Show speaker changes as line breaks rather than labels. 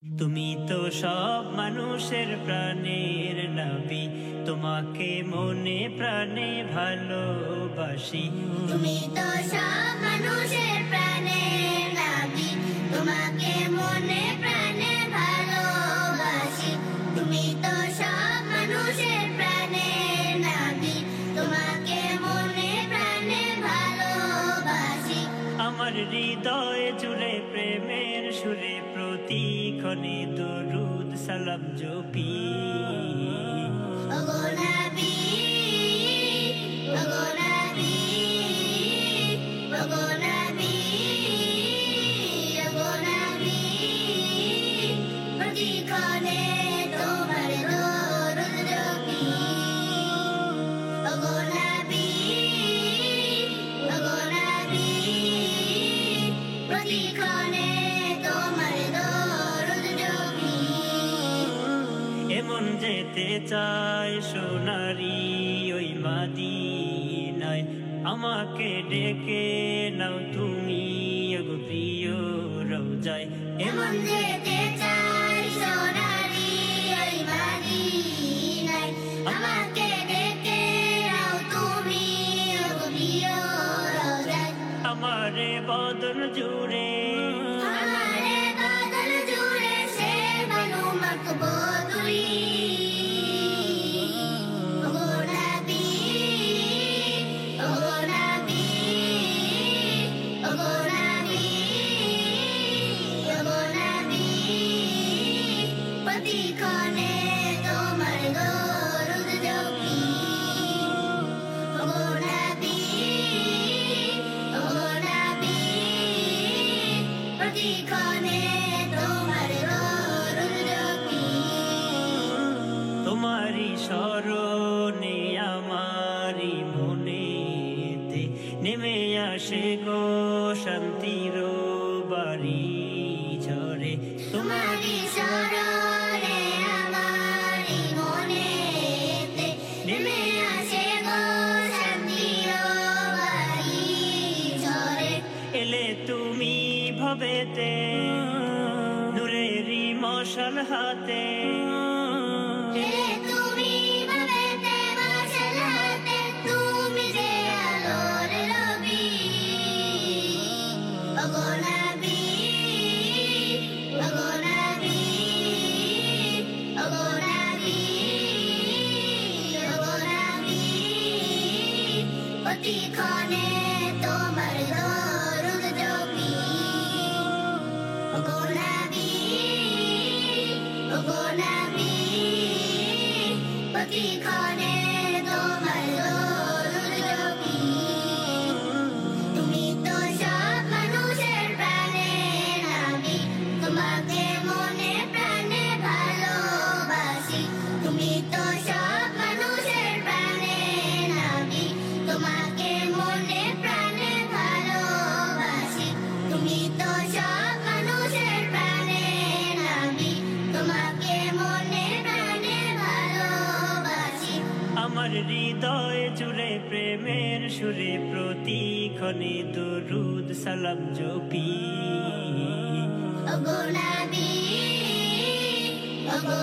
তুমি তো সব মানুষের প্রাণের নবী, তোমাকে মনে প্রাণে ভালোবাসি।
তুমি তো সব মানুষের প্রাণের নবী, তোমাকে মনে প্রাণে ভালোবাসি। তুমি তো সব মানুষের প্রাণের নবী, তোমাকে মনে প্রাণে ভালোবাসি।
আমার হৃদয় জুড়ে প্রেমের সুরে প্রতিক্ষণে দরুদ সালাম জপি।
ওগো নবী, ওগো নবী, ওগো নবী, ওগো নবী, প্রতিক্ষণে তোমার দরুদ জপি। ওগো নবী, ওগো নবী, প্রতিক্ষণে তোমার দরুদ জপি।
এমন যেতে চাই সোনারি ওই মদিনায়, আমাকে ডেকে নাও তুমি ওগো প্রিয় রওজায়।
এমন যেতে চাই সোনারি ওই মদিনায়, আমাকে ডেকে নাও তুমি ওগো প্রিয় রওজায়।
আমারে বদন জুড়ে,
আমারে বাদল জুড়ে সে বানু মাখবো তুই। ওগো নবী, ওগো নবী, ওগো নবী, ওগো নবী, প্রতিক্ষণে তোমার দরুদ জপি। ওগো নবী, ওগো নবী, প্রতিক্ষণে তোমার দরুদ জপি।
তোমারি স্মরণে আমারি মনেতে নেমে আসে গো শান্তির বাড়ি ঝরে।
তোমারি স্মরণে আমারি মনেতে নেমে আসে গো শান্তির বাড়ি ঝরে।
এলে তুমি ভবেতে নূরেরি মশাল হাতে,
এলে তুমি ভবেতে মশাল হাতে, তুমি যে আলোর রবি। ওগো নবী, ওগো নবী, ওগো নবী, ওগো নবী, প্রতিক্ষণে তোমার দরুদ জপি। ওগো নবী, ওগো নবী, প্রতিক্ষণে তোমার দরুদ জপি। তুমি তো সব মানুষের প্রাণের নবী, তোমাকে মনে প্রাণে ভালোবাসি। তুমি তো সব মানুষের প্রাণের নবী, তোমাকে মনে প্রাণে ভালোবাসি। তুমি তো সব মানুষের প্রাণের নবী, তোমাকে মনে প্রাণে ভালোবাসি।
আমার হৃদয় জুড়ে প্রেমের সুরে প্রতিক্ষণে দরুদ সালাম জপি।
ওগো নবী, ওগো